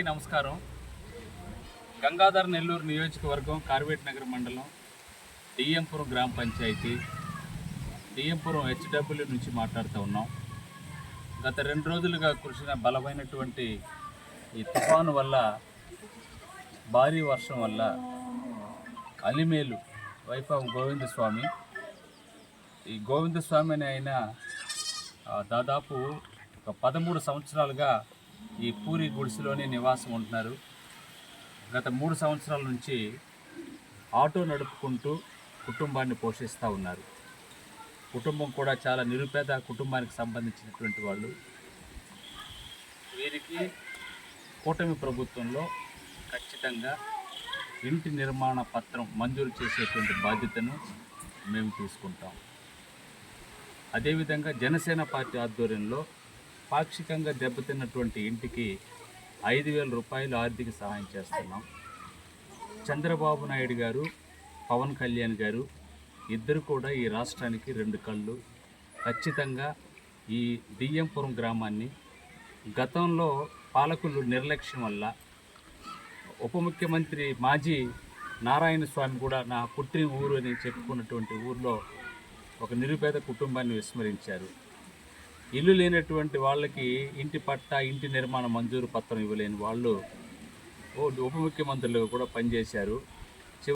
నమస్కారం. గంగాధర్ నెల్లూరు నియోజకవర్గం కార్వేట్ నగర మండలం డిఎంపురం గ్రామ పంచాయతీ డిఎంపురం హెచ్డబ్ల్యూ నుంచి మాట్లాడుతూ ఉన్నాం. గత 2 రోజులుగా కురిసిన బలమైనటువంటి ఈ తుఫాను వల్ల, భారీ వర్షం వల్ల అలిమేలు వైఫ్ ఆఫ్ గోవిందస్వామి, ఈ గోవిందస్వామి అని ఆయన దాదాపు ఒక 13 సంవత్సరాలుగా ఈ పూరి గుడిసెలోనే నివాసం ఉంటున్నారు. గత 3 సంవత్సరాల నుంచి ఆటో నడుపుకుంటూ కుటుంబాన్ని పోషిస్తూ ఉన్నారు. కుటుంబం కూడా చాలా నిరుపేద కుటుంబానికి సంబంధించినటువంటి వాళ్ళు. వీరికి కూటమి ప్రభుత్వంలో ఖచ్చితంగా ఇంటి నిర్మాణ పత్రం మంజూరు చేసేటువంటి బాధ్యతను మేము తీసుకుంటాం. అదేవిధంగా జనసేన పార్టీ ఆధ్వర్యంలో పాక్షికంగా దెబ్బతిన్నటువంటి ఇంటికి 5,000 రూపాయలు ఆర్థిక సహాయం చేస్తున్నాం. చంద్రబాబు నాయుడు గారు, పవన్ కళ్యాణ్ గారు ఇద్దరు కూడా ఈ రాష్ట్రానికి 2 కళ్ళు. ఖచ్చితంగా ఈ డిఎంపురం గ్రామాన్ని గతంలో పాలకులు నిర్లక్ష్యం వల్ల, ఉప ముఖ్యమంత్రి మాజీ నారాయణ స్వామి కూడా నా పుట్టిన ఊరు అని చెప్పుకున్నటువంటి ఊరిలో ఒక నిరుపేద కుటుంబాన్ని విస్మరించారు. ఇల్లు లేనటువంటి వాళ్ళకి ఇంటి పట్టా, ఇంటి నిర్మాణ మంజూరు పత్రం ఇవ్వలేని వాళ్ళు ఉప ముఖ్యమంత్రులుగా కూడా పనిచేశారు.